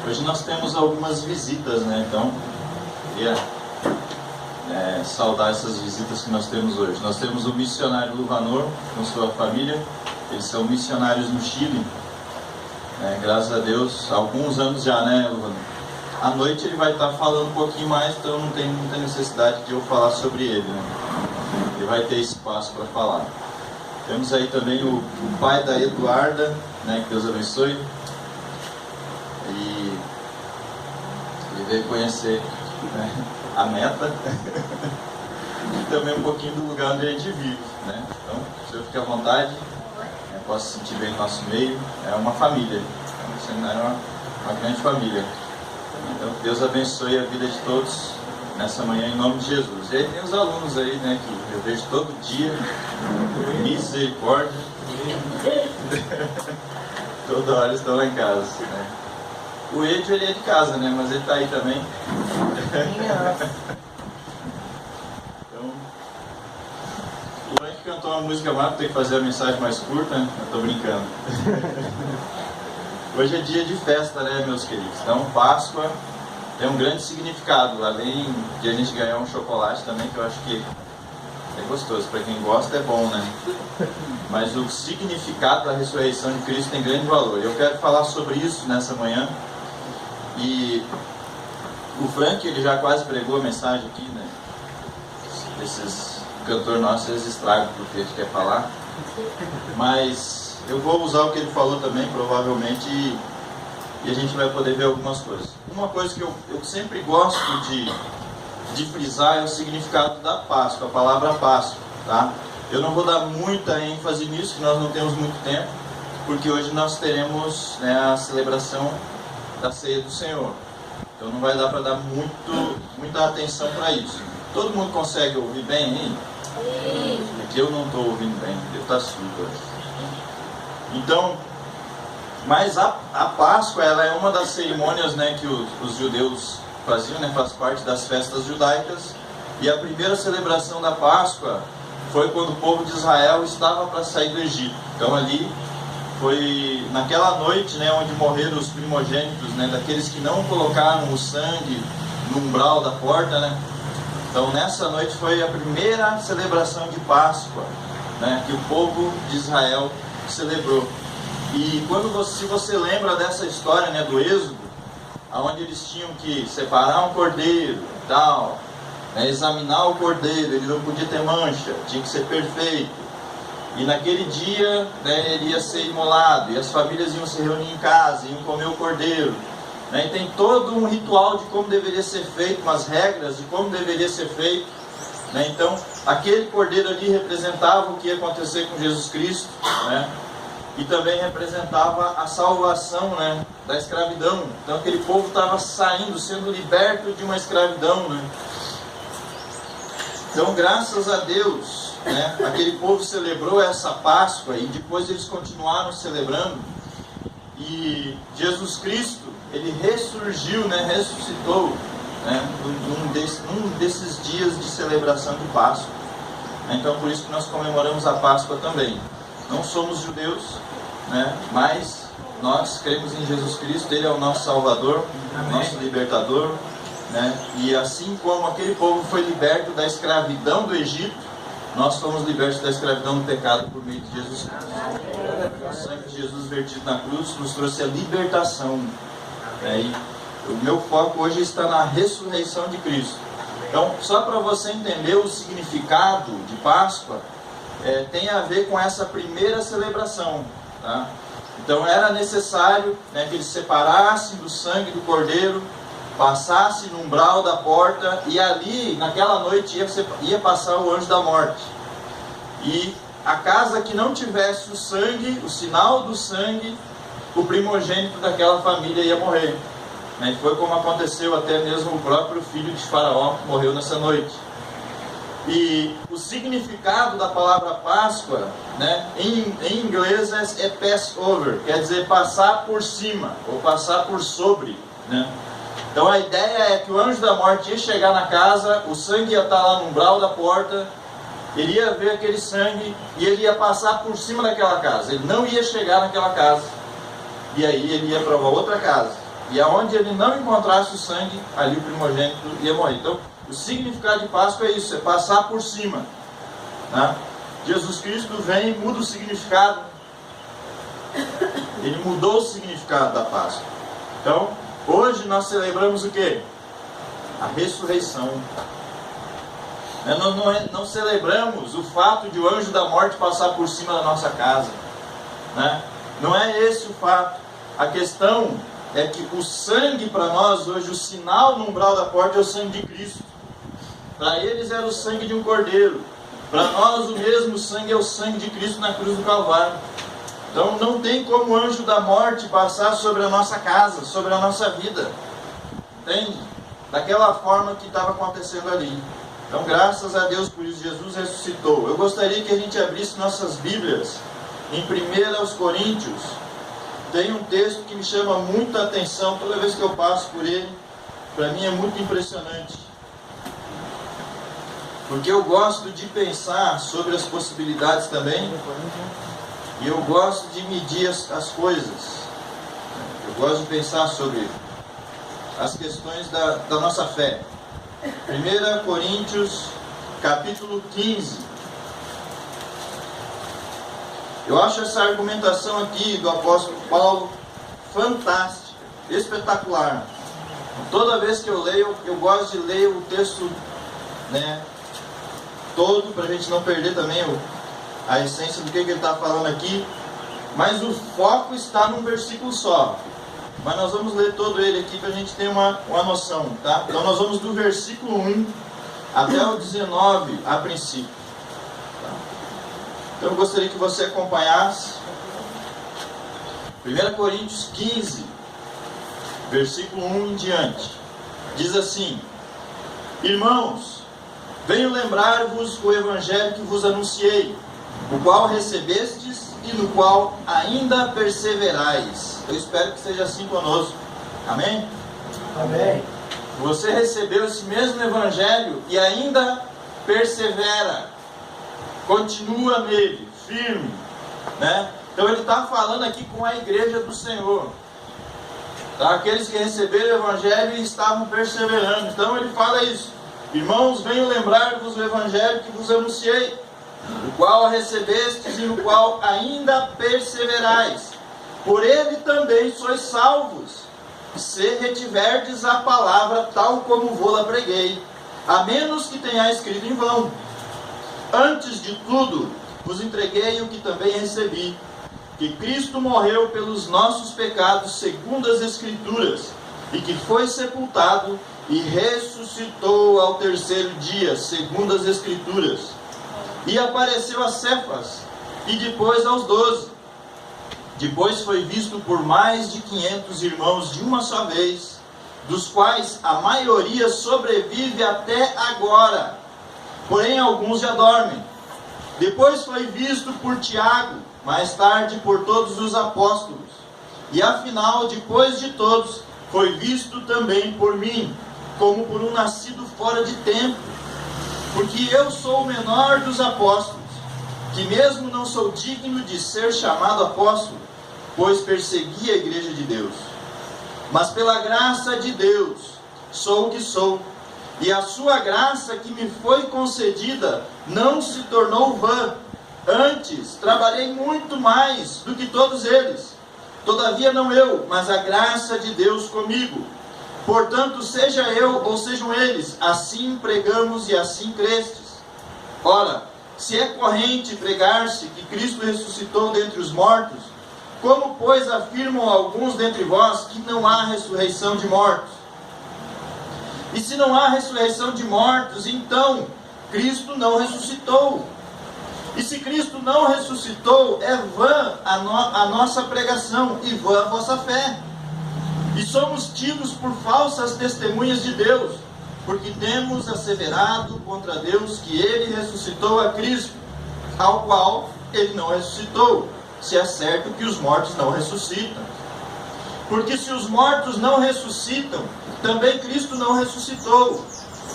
Hoje nós temos algumas visitas, né? Então, queria saudar essas visitas que nós temos hoje. Nós temos o missionário Luvanor com sua família. Eles são missionários no Chile. Graças a Deus, há alguns anos já, né, Luvanor? À noite ele vai estar falando um pouquinho mais, então não tem muita necessidade de eu falar sobre ele, né? Ele vai ter espaço para falar. Temos aí também o pai da Eduarda, né, que Deus abençoe. E ele veio conhecer, né, a meta e também um pouquinho do lugar onde a gente vive, né? Então, o senhor fique à vontade, possa se sentir bem no nosso meio. É uma família, o seminário é uma grande família. Então, Deus abençoe a vida de todos nessa manhã, em nome de Jesus. E aí tem os alunos aí, né, que eu vejo todo dia. Misericórdia. Toda hora estão lá em casa, né? O Edio, ele é de casa, né, mas ele está aí também. Então, o Frank cantou uma música lá, tem que fazer a mensagem mais curta, né? Eu tô brincando. Hoje é dia de festa, né, meus queridos? Então, Páscoa tem um grande significado, além de a gente ganhar um chocolate também, que eu acho que é gostoso, para quem gosta é bom, né? Mas o significado da ressurreição de Cristo tem grande valor. Eu quero falar sobre isso nessa manhã. E o Frank, ele já quase pregou a mensagem aqui, né? Esses cantores nossos, eles estragam porque a gente quer falar. Mas eu vou usar o que ele falou também, provavelmente, e a gente vai poder ver algumas coisas. Uma coisa que eu sempre gosto de frisar é o significado da Páscoa, a palavra Páscoa, tá? Eu não vou dar muita ênfase nisso, que nós não temos muito tempo, porque hoje nós teremos, né, a celebração da ceia do Senhor. Então não vai dar para dar muita atenção para isso. Todo mundo consegue ouvir bem aí? É que eu não estou ouvindo bem, eu estou surdo. Então, mas a Páscoa, ela é uma das cerimônias, né, que os judeus faziam, né, faz parte das festas judaicas. E a primeira celebração da Páscoa foi quando o povo de Israel estava para sair do Egito. Então ali foi naquela noite, né, onde morreram os primogênitos, né, daqueles que não colocaram o sangue no umbral da porta, né? Então nessa noite foi a primeira celebração de Páscoa, né, que o povo de Israel celebrou. E se você lembra dessa história, né, do Êxodo, onde eles tinham que separar um cordeiro e tal, né, examinar o cordeiro, ele não podia ter mancha, tinha que ser perfeito. E naquele dia, né, ele ia ser imolado, e as famílias iam se reunir em casa, iam comer o cordeiro, né, e tem todo um ritual de como deveria ser feito, umas regras de como deveria ser feito, né. Então, aquele cordeiro ali representava o que ia acontecer com Jesus Cristo, né, e também representava a salvação, né, da escravidão. Então aquele povo estava saindo, sendo liberto de uma escravidão, né. Então, graças a Deus, né, aquele povo celebrou essa Páscoa e depois eles continuaram celebrando. E Jesus Cristo, ele ressurgiu, né, ressuscitou, né, num desses dias de celebração de Páscoa. Então, por isso que nós comemoramos a Páscoa também. Não somos judeus, né, mas nós cremos em Jesus Cristo, Ele é o nosso Salvador, nosso libertador, né, e assim como aquele povo foi liberto da escravidão do Egito, nós fomos libertos da escravidão do pecado por meio de Jesus Cristo. O sangue de Jesus vertido na cruz nos trouxe a libertação, né, e o meu foco hoje está na ressurreição de Cristo. Então, só para você entender o significado de Páscoa, tem a ver com essa primeira celebração, tá? Então era necessário, né, que eles separassem do sangue do cordeiro, passasse no umbral da porta, e ali naquela noite ia passar o anjo da morte. E a casa que não tivesse o sangue, o sinal do sangue, o primogênito daquela família ia morrer, né? E foi como aconteceu até mesmo o próprio filho de Faraó que morreu nessa noite. E o significado da palavra Páscoa, né, em inglês é Passover, quer dizer passar por cima, ou passar por sobre, né? Então a ideia é que o anjo da morte ia chegar na casa, o sangue ia estar lá no umbral da porta, ele ia ver aquele sangue e ele ia passar por cima daquela casa, ele não ia chegar naquela casa, e aí ele ia para uma outra casa. E aonde ele não encontrasse o sangue, ali o primogênito ia morrer. Então, o significado de Páscoa é isso, é passar por cima. Né? Jesus Cristo vem e muda o significado. Ele mudou o significado da Páscoa. Então, hoje nós celebramos o quê? A ressurreição. Nós não celebramos o fato de o anjo da morte passar por cima da nossa casa. Né? Não é esse o fato. A questão é que o sangue para nós hoje, o sinal no umbral da porta é o sangue de Cristo. Para eles era o sangue de um cordeiro. Para nós o mesmo sangue é o sangue de Cristo na cruz do Calvário. Então não tem como o anjo da morte passar sobre a nossa casa, sobre a nossa vida. Entende? Daquela forma que estava acontecendo ali. Então graças a Deus por isso, Jesus ressuscitou. Eu gostaria que a gente abrisse nossas Bíblias em 1 Coríntios. Tem um texto que me chama muita atenção toda vez que eu passo por ele. Para mim é muito impressionante. Porque eu gosto de pensar sobre as possibilidades também. E eu gosto de medir as coisas. Eu gosto de pensar sobre as questões da nossa fé. 1 Coríntios, capítulo 15. Eu acho essa argumentação aqui do apóstolo Paulo fantástica, espetacular. Toda vez que eu leio, eu gosto de ler o texto, né, todo, para a gente não perder também a essência do que ele está falando aqui. Mas o foco está num versículo só. Mas nós vamos ler todo ele aqui para a gente ter uma noção, tá? Então nós vamos do versículo 1 até o 19 a princípio. Então eu gostaria que você acompanhasse 1 Coríntios 15, versículo 1 em diante. Diz assim: Irmãos, venho lembrar-vos o evangelho que vos anunciei, o qual recebestes e no qual ainda perseverais. Eu espero que seja assim conosco. Amém? Amém. Você recebeu esse mesmo evangelho e ainda persevera. Continua nele, firme, né? Então ele está falando aqui com a igreja do Senhor, tá? Aqueles que receberam o evangelho e estavam perseverando. Então ele fala isso: Irmãos, venho lembrar-vos o evangelho que vos anunciei, o qual recebestes e no qual ainda perseverais. Por ele também sois salvos, se retiverdes a palavra tal como vou-la preguei, a menos que tenha escrito em vão. Antes de tudo, vos entreguei o que também recebi, que Cristo morreu pelos nossos pecados segundo as Escrituras, e que foi sepultado e ressuscitou ao terceiro dia, segundo as Escrituras. E apareceu a Cefas, e depois aos 12. Depois foi visto por mais de 500 irmãos de uma só vez, dos quais a maioria sobrevive até agora. Porém alguns já dormem. Depois foi visto por Tiago, mais tarde por todos os apóstolos. E afinal, depois de todos, foi visto também por mim, como por um nascido fora de tempo. Porque eu sou o menor dos apóstolos, que mesmo não sou digno de ser chamado apóstolo, pois persegui a igreja de Deus. Mas pela graça de Deus, sou o que sou. E a sua graça que me foi concedida não se tornou vã. Antes, trabalhei muito mais do que todos eles. Todavia não eu, mas a graça de Deus comigo. Portanto, seja eu ou sejam eles, assim pregamos e assim crestes. Ora, se é corrente pregar-se que Cristo ressuscitou dentre os mortos, como, pois, afirmam alguns dentre vós que não há ressurreição de mortos? E se não há ressurreição de mortos, então Cristo não ressuscitou. E se Cristo não ressuscitou, é vã a nossa pregação e vã a vossa fé. E somos tidos por falsas testemunhas de Deus, porque temos asseverado contra Deus que Ele ressuscitou a Cristo, ao qual Ele não ressuscitou, se é certo que os mortos não ressuscitam. Porque se os mortos não ressuscitam, também Cristo não ressuscitou.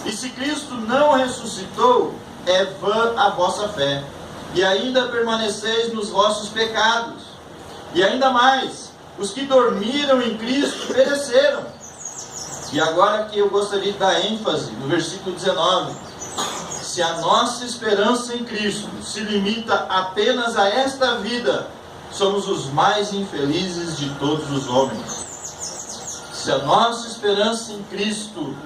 E se Cristo não ressuscitou, é vã a vossa fé, e ainda permaneceis nos vossos pecados. E ainda mais, os que dormiram em Cristo pereceram. E agora que eu gostaria de dar ênfase no versículo 19. Se a nossa esperança em Cristo se limita apenas a esta vida, somos os mais infelizes de todos os homens. Se a nossa esperança em Cristo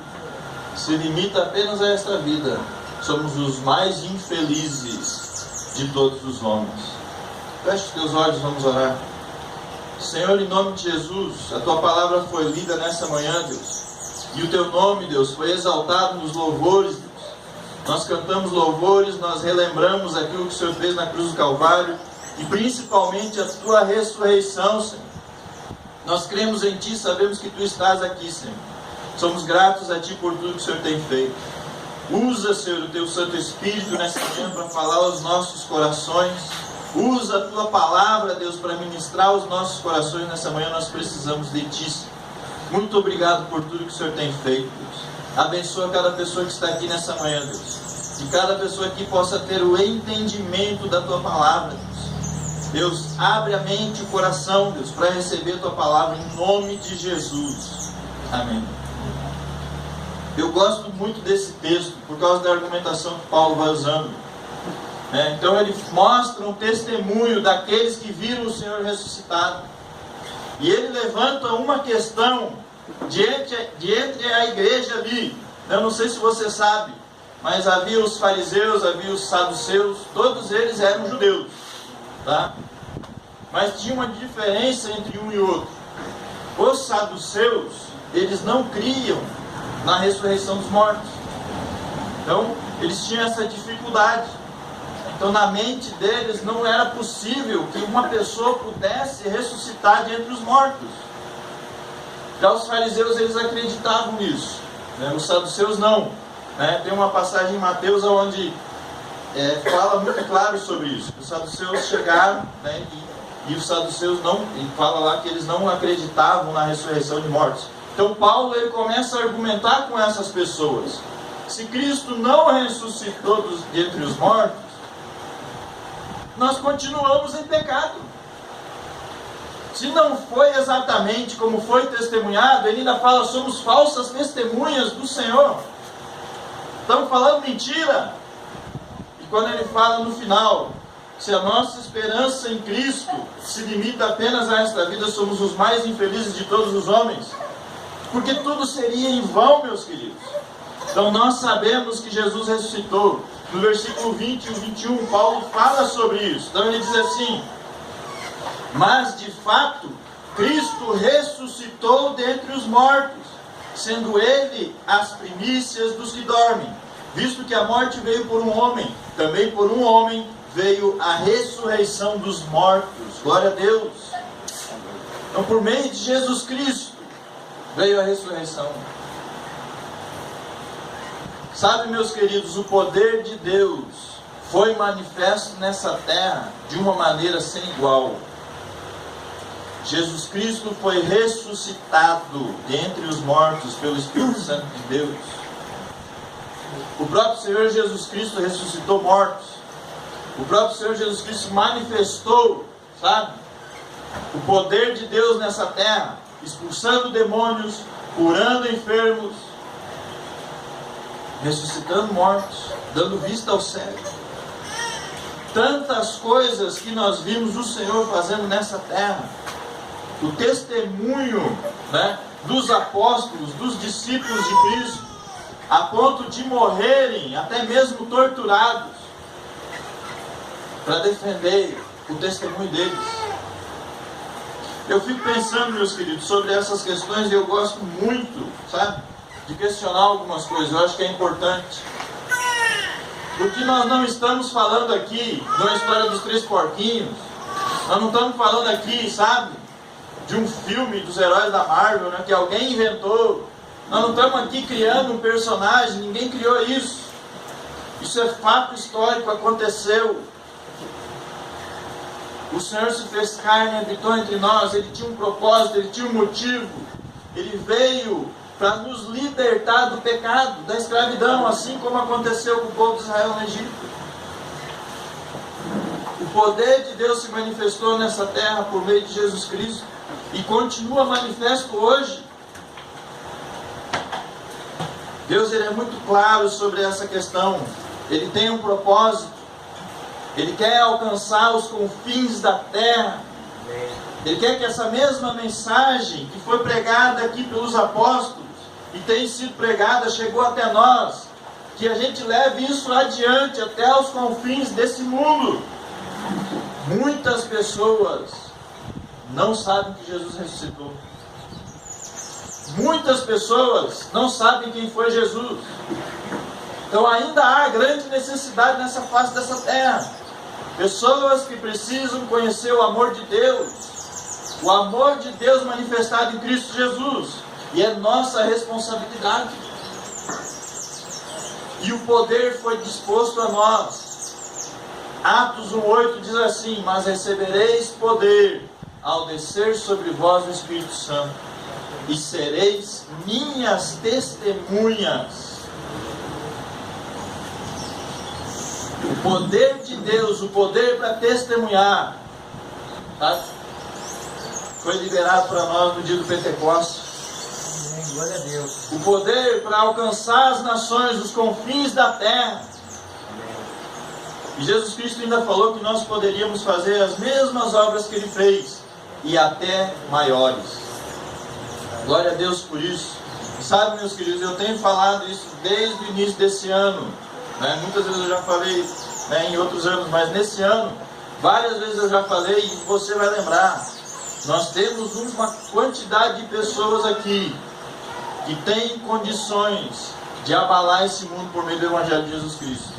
se limita apenas a esta vida, somos os mais infelizes de todos os homens. Feche os teus olhos, vamos orar. Senhor, em nome de Jesus, a Tua palavra foi lida nessa manhã, Deus. E o Teu nome, Deus, foi exaltado nos louvores, Deus. Nós cantamos louvores, nós relembramos aquilo que o Senhor fez na cruz do Calvário. E principalmente a Tua ressurreição, Senhor. Nós cremos em Ti, sabemos que Tu estás aqui, Senhor. Somos gratos a Ti por tudo que o Senhor tem feito. Usa, Senhor, o Teu Santo Espírito nessa manhã para falar aos nossos corações. Usa a Tua palavra, Deus, para ministrar aos nossos corações nessa manhã. Nós precisamos de Ti, Senhor. Muito obrigado por tudo que o Senhor tem feito, Deus. Abençoa cada pessoa que está aqui nessa manhã, Deus. Que cada pessoa aqui possa ter o entendimento da Tua palavra, Deus. Deus, abre a mente e o coração, Deus, para receber a Tua palavra em nome de Jesus. Amém. Eu gosto muito desse texto por causa da argumentação que Paulo vai usando. Então ele mostra um testemunho daqueles que viram o Senhor ressuscitado. E ele levanta uma questão de entre a igreja ali. Eu não sei se você sabe, mas havia os fariseus, havia os saduceus, todos eles eram judeus. Tá? Mas tinha uma diferença entre um e outro. Os saduceus, eles não criam na ressurreição dos mortos. Então, eles tinham essa dificuldade. Então, na mente deles, não era possível que uma pessoa pudesse ressuscitar de entre os mortos. Já os fariseus, eles acreditavam nisso. Os saduceus não. Tem uma passagem em Mateus onde fala muito claro sobre isso. Os saduceus chegaram, e os saduceus não, e fala lá que eles não acreditavam na ressurreição de mortos. Então Paulo ele começa a argumentar com essas pessoas. Se Cristo não ressuscitou dentre os mortos, nós continuamos em pecado. Se não foi exatamente como foi testemunhado, ele ainda fala, somos falsas testemunhas do Senhor. Estamos falando mentira. E quando ele fala no final, se a nossa esperança em Cristo se limita apenas a esta vida, somos os mais infelizes de todos os homens. Porque tudo seria em vão, meus queridos. Então nós sabemos que Jesus ressuscitou. No versículo 20 e 21, Paulo fala sobre isso. Então ele diz assim: mas de fato, Cristo ressuscitou dentre os mortos, sendo Ele as primícias dos que dormem. Visto que a morte veio por um homem, também por um homem veio a ressurreição dos mortos. Glória a Deus. Então por meio de Jesus Cristo veio a ressurreição. Sabe, meus queridos, o poder de Deus foi manifesto nessa terra de uma maneira sem igual. Jesus Cristo foi ressuscitado dentre os mortos pelo Espírito Santo de Deus. O próprio Senhor Jesus Cristo ressuscitou mortos. O próprio Senhor Jesus Cristo manifestou, sabe, o poder de Deus nessa terra, expulsando demônios, curando enfermos, ressuscitando mortos, dando vista ao cego. Tantas coisas que nós vimos o Senhor fazendo nessa terra. O testemunho, dos apóstolos, dos discípulos de Cristo, a ponto de morrerem, até mesmo torturados, para defender o testemunho deles. Eu fico pensando, meus queridos, sobre essas questões, e eu gosto muito, sabe, de questionar algumas coisas. Eu acho que é importante. Porque nós não estamos falando aqui de uma história dos três porquinhos. Nós não estamos falando aqui, sabe, de um filme dos heróis da Marvel, que alguém inventou. Nós não estamos aqui criando um personagem, ninguém criou isso. Isso é fato histórico, aconteceu. O Senhor se fez carne, habitou entre nós, Ele tinha um propósito, Ele tinha um motivo. Ele veio para nos libertar do pecado, da escravidão, assim como aconteceu com o povo de Israel no Egito. O poder de Deus se manifestou nessa terra por meio de Jesus Cristo. e continua manifesto hoje. Deus, ele é muito claro sobre essa questão. Ele tem um propósito. Ele quer alcançar os confins da terra. Ele quer que essa mesma mensagem que foi pregada aqui pelos apóstolos e tem sido pregada, chegou até nós, que a gente leve isso adiante até os confins desse mundo. Muitas pessoas não sabem que Jesus ressuscitou. Muitas pessoas não sabem quem foi Jesus. Então ainda há grande necessidade nessa face dessa terra. Pessoas que precisam conhecer o amor de Deus. O amor de Deus manifestado em Cristo Jesus. E é nossa responsabilidade. E o poder foi disposto a nós. Atos 1:8 diz assim: mas recebereis poder ao descer sobre vós o Espírito Santo, e sereis minhas testemunhas. O poder de Deus, o poder para testemunhar, tá? Foi liberado para nós no dia do Pentecostes. Glória a Deus. O poder para alcançar as nações, os confins da terra. E Jesus Cristo ainda falou que nós poderíamos fazer as mesmas obras que Ele fez, e até maiores. Glória a Deus por isso. E sabe, meus queridos, eu tenho falado isso desde o início desse ano, né? Muitas vezes eu já falei, né, em outros anos, mas nesse ano, várias vezes eu já falei, e você vai lembrar. Nós temos uma quantidade de pessoas aqui que têm condições de abalar esse mundo por meio do Evangelho de Jesus Cristo.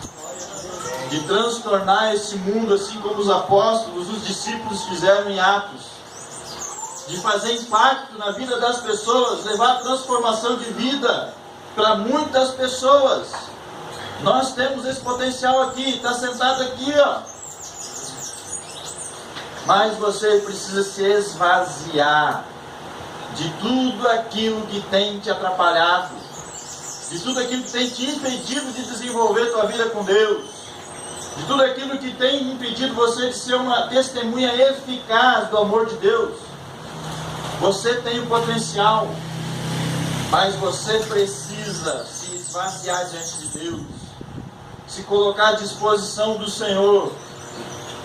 De transtornar esse mundo assim como os apóstolos, os discípulos fizeram em Atos. De fazer impacto na vida das pessoas, levar transformação de vida para muitas pessoas. Nós temos esse potencial aqui, está sentado aqui, ó. Mas você precisa se esvaziar de tudo aquilo que tem te atrapalhado, de tudo aquilo que tem te impedido de desenvolver tua vida com Deus, de tudo aquilo que tem impedido você de ser uma testemunha eficaz do amor de Deus. Você tem o potencial, mas você precisa se esvaziar diante de Deus, se colocar à disposição do Senhor,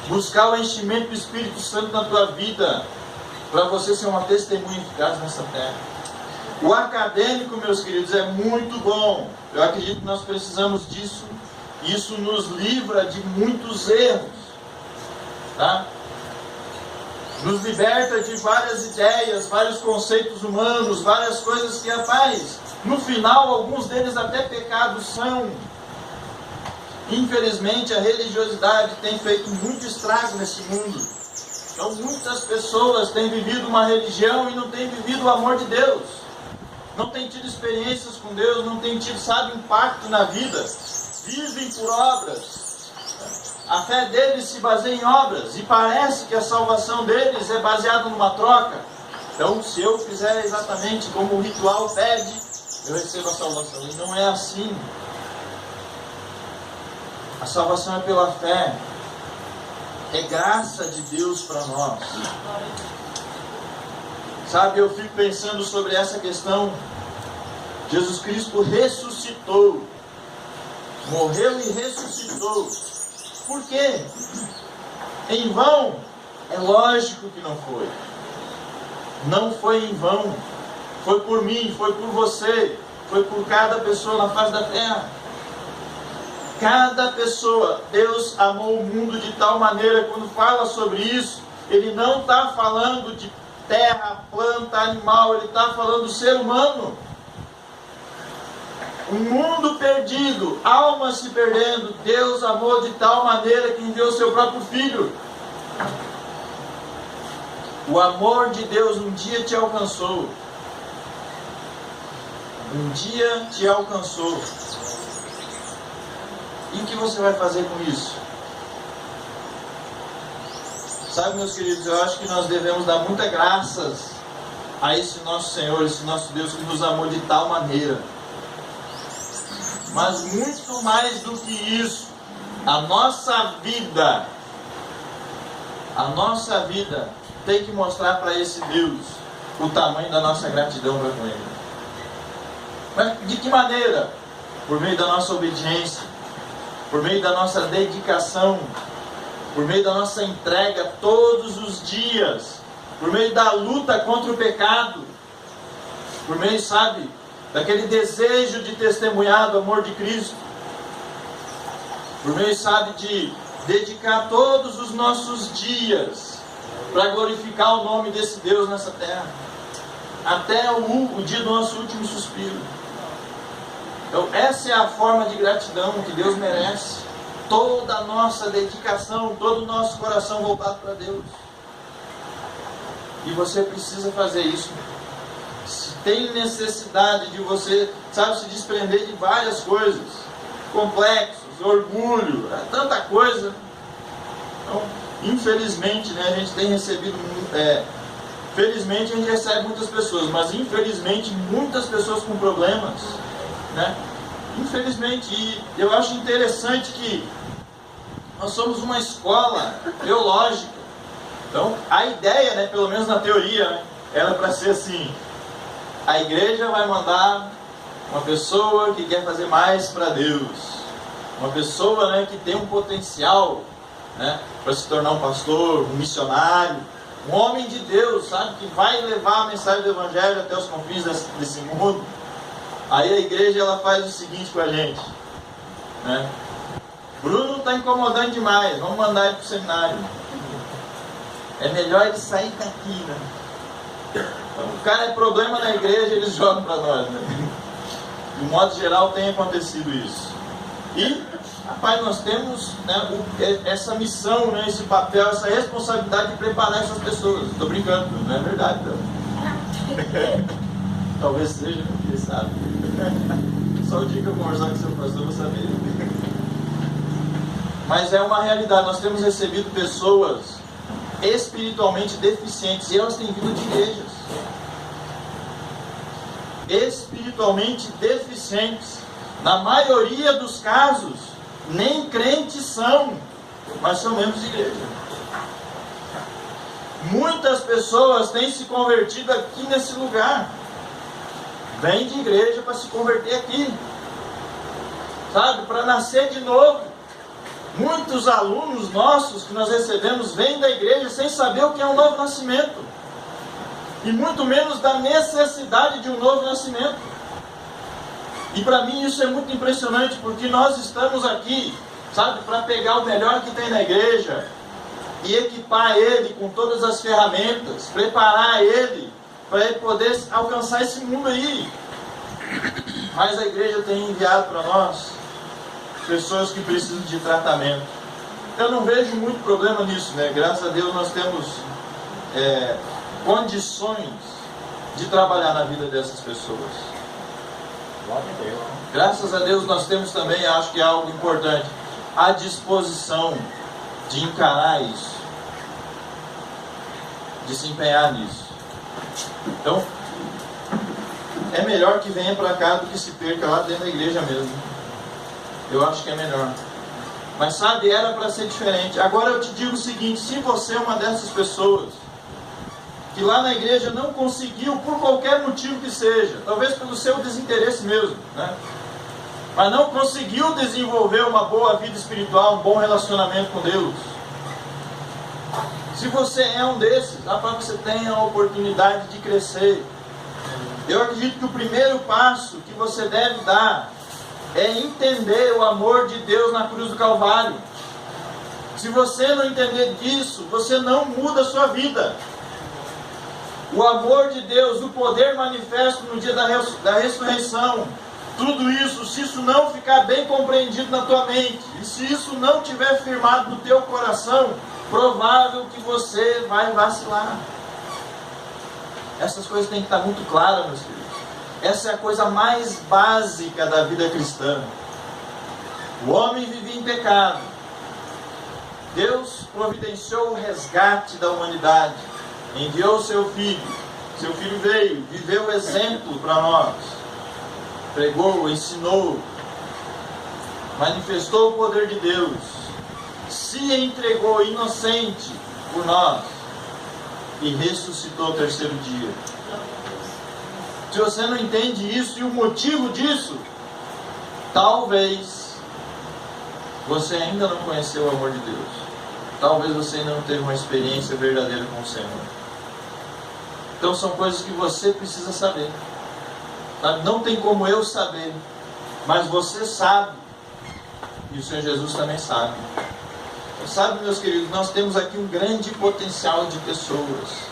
buscar o enchimento do Espírito Santo na tua vida, para você ser uma testemunha eficaz nessa terra. O acadêmico, meus queridos, é muito bom. Eu acredito que nós precisamos disso. Isso nos livra de muitos erros, tá? Nos liberta de várias ideias, vários conceitos humanos, várias coisas que, rapaz, no final, alguns deles até pecados são. Infelizmente, a religiosidade tem feito muito estrago nesse mundo. Então, muitas pessoas têm vivido uma religião e não têm vivido o amor de Deus. Não têm tido experiências com Deus, não têm tido, sabe, impacto na vida. Vivem por obras. A fé deles se baseia em obras. E parece que a salvação deles é baseada numa troca. Então, se eu fizer exatamente como o ritual pede, eu recebo a salvação. E não é assim. A salvação é pela fé. É graça de Deus para nós. Sabe, eu fico pensando sobre essa questão. Jesus Cristo ressuscitou. Morreu e ressuscitou. Por quê? Em vão? É lógico que não foi. Não foi em vão. Foi por mim, foi por você, foi por cada pessoa na face da terra. Cada pessoa. Deus amou o mundo de tal maneira, quando fala sobre isso, Ele não está falando de terra, planta, animal, Ele está falando do ser humano. Um mundo perdido, almas se perdendo. Deus amou de tal maneira que enviou o seu próprio Filho. O amor de Deus um dia te alcançou. Um dia te alcançou. E o que você vai fazer com isso? Sabe, meus queridos, eu acho que nós devemos dar muitas graças a esse nosso Senhor, esse nosso Deus que nos amou de tal maneira. Mas muito mais do que isso, a nossa vida tem que mostrar para esse Deus o tamanho da nossa gratidão para com Ele. Mas de que maneira? Por meio da nossa obediência, por meio da nossa dedicação, por meio da nossa entrega todos os dias, por meio da luta contra o pecado, por meio, sabe, daquele desejo de testemunhar do amor de Cristo, por meio, sabe, de dedicar todos os nossos dias para glorificar o nome desse Deus nessa terra, até o dia do nosso último suspiro. Então essa é a forma de gratidão que Deus merece. Toda a nossa dedicação, todo o nosso coração voltado para Deus. E você precisa fazer isso. Se tem necessidade de você, sabe, se desprender de várias coisas, complexos, orgulho, tanta coisa. Então, infelizmente, né, a gente tem recebido, felizmente a gente recebe muitas pessoas, mas infelizmente muitas pessoas com problemas, né? Infelizmente, e eu acho interessante que nós somos uma escola teológica. Então, a ideia, né, pelo menos na teoria, né, era para ser assim: a igreja vai mandar uma pessoa que quer fazer mais para Deus, uma pessoa, né, que tem um potencial, né, para se tornar um pastor, um missionário, um homem de Deus, sabe, que vai levar a mensagem do Evangelho até os confins desse mundo. Aí a igreja, ela faz o seguinte com a gente, né? Bruno está incomodando demais, vamos mandar ele para o seminário. É melhor ele sair daqui, né? Então, o cara é problema na igreja, eles jogam para nós, né? De modo geral tem acontecido isso. E, rapaz, nós temos, né, essa missão, né, esse papel, essa responsabilidade de preparar essas pessoas. Estou brincando, não é verdade, não. Talvez seja, quem sabe. Só o dia que eu conversar com o seu pastor eu vou saber. Mas é uma realidade. Nós temos recebido pessoas espiritualmente deficientes e elas têm vindo de igrejas. Espiritualmente deficientes. Na maioria dos casos, nem crentes são, mas são membros de igreja. Muitas pessoas têm se convertido aqui nesse lugar. Vem de igreja para se converter aqui, sabe, para nascer de novo. Muitos alunos nossos que nós recebemos vêm da igreja sem saber o que é um novo nascimento, e muito menos da necessidade de um novo nascimento. E para mim isso é muito impressionante, porque nós estamos aqui, sabe, para pegar o melhor que tem na igreja e equipar ele com todas as ferramentas, preparar ele para ele poder alcançar esse mundo aí. Mas a igreja tem enviado para nós pessoas que precisam de tratamento. Eu não vejo muito problema nisso, né? Graças a Deus nós temos condições de trabalhar na vida dessas pessoas. Graças a Deus nós temos também, acho que é algo importante, a disposição de encarar isso, de se empenhar nisso. Então, é melhor que venha para cá do que se perca lá dentro da igreja mesmo. Eu acho que é melhor. Mas sabe, era para ser diferente. Agora eu te digo o seguinte: se você é uma dessas pessoas que lá na igreja não conseguiu, por qualquer motivo que seja, talvez pelo seu desinteresse mesmo, né? Mas não conseguiu desenvolver uma boa vida espiritual, um bom relacionamento com Deus. Se você é um desses, para que você tenha a oportunidade de crescer, eu acredito que o primeiro passo que você deve dar é entender o amor de Deus na cruz do Calvário. Se você não entender disso, você não muda a sua vida. O amor de Deus, o poder manifesto no dia da ressurreição, tudo isso, se isso não ficar bem compreendido na tua mente, e se isso não estiver firmado no teu coração, provável que você vai vacilar. Essas coisas têm que estar muito claras, meus filhos. Essa é a coisa mais básica da vida cristã. O homem vivia em pecado. Deus providenciou o resgate da humanidade. Enviou o seu filho. Seu filho veio, viveu o exemplo para nós. Pregou, ensinou. Manifestou o poder de Deus. Se entregou inocente por nós. e ressuscitou ao terceiro dia. Se você não entende isso e o motivo disso, talvez você ainda não conheceu o amor de Deus. Talvez você ainda não teve uma experiência verdadeira com o Senhor. Então são coisas que você precisa saber. Sabe? Não tem como eu saber, mas você sabe. E o Senhor Jesus também sabe. Sabe, meus queridos, nós temos aqui um grande potencial de pessoas.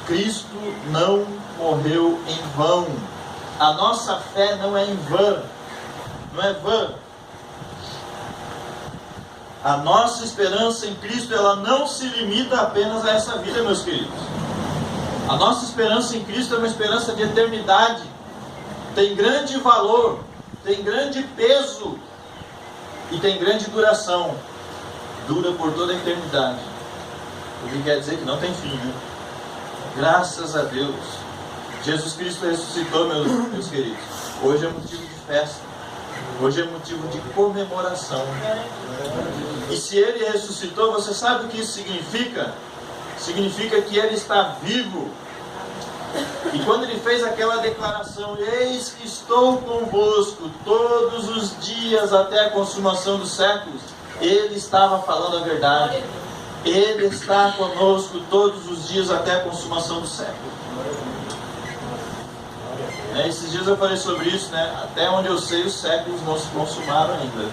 Cristo não morreu em vão. A nossa fé não é em vão. Não é vã. A nossa esperança em Cristo, ela não se limita apenas a essa vida, meus queridos. A nossa esperança em Cristo é uma esperança de eternidade. Tem grande valor, tem grande peso e tem grande duração. Dura por toda a eternidade. O que quer dizer que não tem fim, né? Graças a Deus. Jesus Cristo ressuscitou, meus queridos. Hoje é motivo de festa. Hoje é motivo de comemoração. E se Ele ressuscitou, você sabe o que isso significa? Significa que Ele está vivo. E quando Ele fez aquela declaração, eis que estou convosco todos os dias até a consumação dos séculos, Ele estava falando a verdade. Ele está conosco todos os dias até a consumação do século. Esses dias eu falei sobre isso, né? Até onde eu sei, os séculos não se consumaram ainda.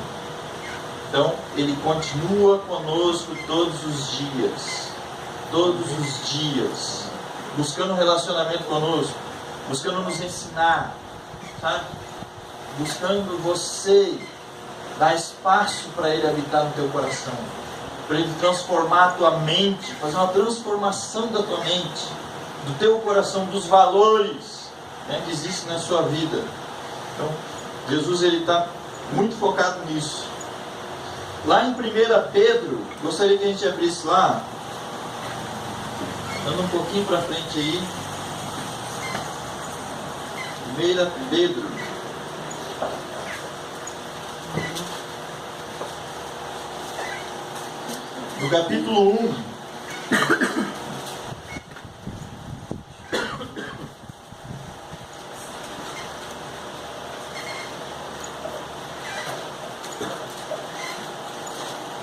Então, Ele continua conosco todos os dias. Todos os dias. Buscando um relacionamento conosco. Buscando nos ensinar. Sabe? Buscando você dar espaço para Ele habitar no teu coração. Para Ele transformar a tua mente. Fazer uma transformação da tua mente. Do teu coração, dos valores que existe na sua vida. Então, Jesus ele está muito focado nisso. Lá em 1 Pedro, gostaria que a gente abrisse lá, dando um pouquinho para frente aí. 1 Pedro, no capítulo 1.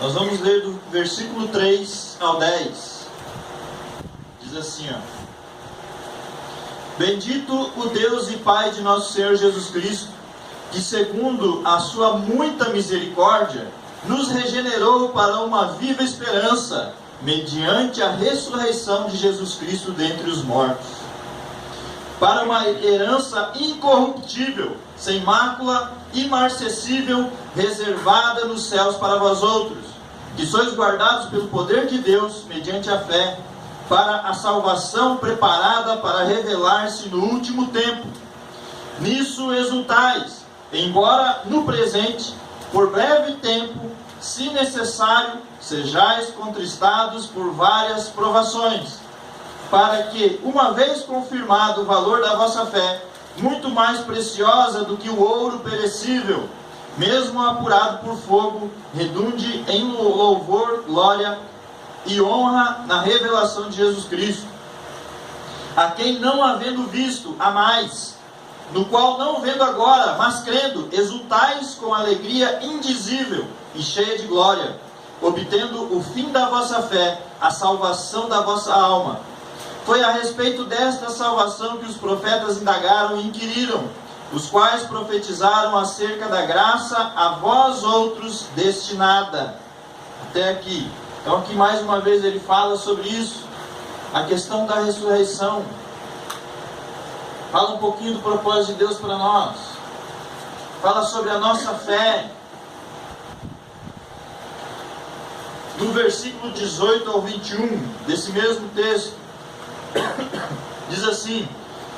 Nós vamos ler do versículo 3 ao 10. Diz assim, ó: Bendito o Deus e Pai de nosso Senhor Jesus Cristo, que segundo a sua muita misericórdia, nos regenerou para uma viva esperança, mediante a ressurreição de Jesus Cristo dentre os mortos, para uma herança incorruptível, sem mácula, imarcessível, reservada nos céus para vós outros, que sois guardados pelo poder de Deus, mediante a fé, para a salvação preparada para revelar-se no último tempo. Nisso exultais, embora no presente, por breve tempo, se necessário, sejais contristados por várias provações, para que, uma vez confirmado o valor da vossa fé, muito mais preciosa do que o ouro perecível, mesmo apurado por fogo, redunde em louvor, glória e honra na revelação de Jesus Cristo, a quem não havendo visto, amais, no qual não vendo agora, mas crendo, exultais com alegria indizível e cheia de glória, obtendo o fim da vossa fé, a salvação da vossa alma. Foi a respeito desta salvação que os profetas indagaram e inquiriram, os quais profetizaram acerca da graça a vós outros destinada. Até aqui. Então aqui mais uma vez ele fala sobre isso, a questão da ressurreição. Fala um pouquinho do propósito de Deus para nós. Fala sobre a nossa fé. No versículo 18 ao 21 desse mesmo texto, diz assim: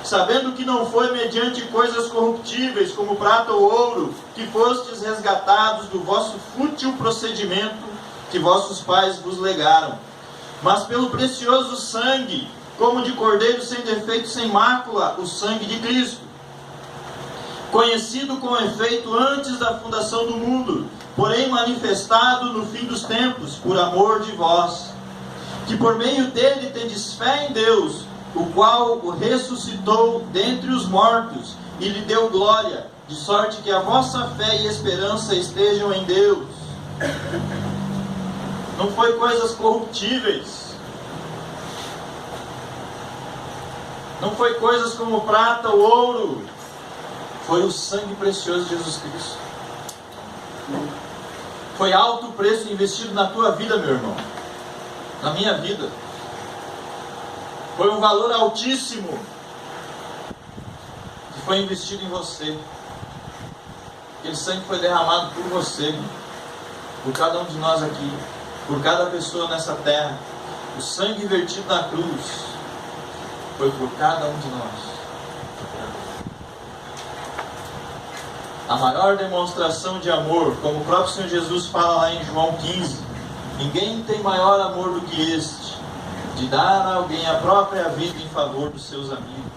Sabendo que não foi mediante coisas corruptíveis, como prata ou ouro, que fostes resgatados do vosso fútil procedimento que vossos pais vos legaram, mas pelo precioso sangue, como de cordeiro sem defeito, sem mácula, o sangue de Cristo, conhecido com efeito antes da fundação do mundo, porém manifestado no fim dos tempos, por amor de vós, que por meio dele tendes fé em Deus, o qual o ressuscitou dentre os mortos e lhe deu glória, de sorte que a vossa fé e esperança estejam em Deus. Não foi coisas corruptíveis, não foi coisas como prata ou ouro, foi o sangue precioso de Jesus Cristo. Foi alto preço investido na tua vida, meu irmão, na minha vida. Foi um valor altíssimo que foi investido em você. Aquele sangue foi derramado por você, por cada um de nós aqui, por cada pessoa nessa terra. O sangue vertido na cruz foi por cada um de nós. A maior demonstração de amor, como o próprio Senhor Jesus fala lá em João 15, ninguém tem maior amor do que este, de dar a alguém a própria vida em favor dos seus amigos.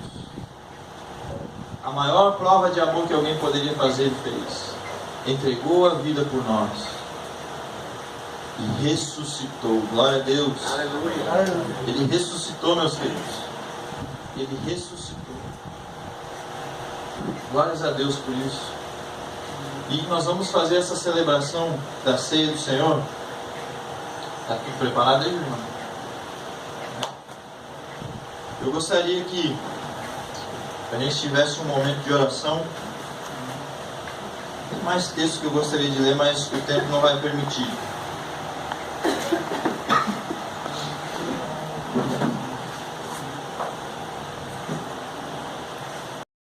A maior prova de amor que alguém poderia fazer, ele fez. Entregou a vida por nós e ressuscitou. Glória a Deus. Aleluia. Ele ressuscitou, meus queridos. Ele ressuscitou. Glórias a Deus por isso. E nós vamos fazer essa celebração da ceia do Senhor. Está tudo preparado aí, irmão? Eu gostaria que a gente tivesse um momento de oração. Tem mais textos que eu gostaria de ler, mas o tempo não vai permitir.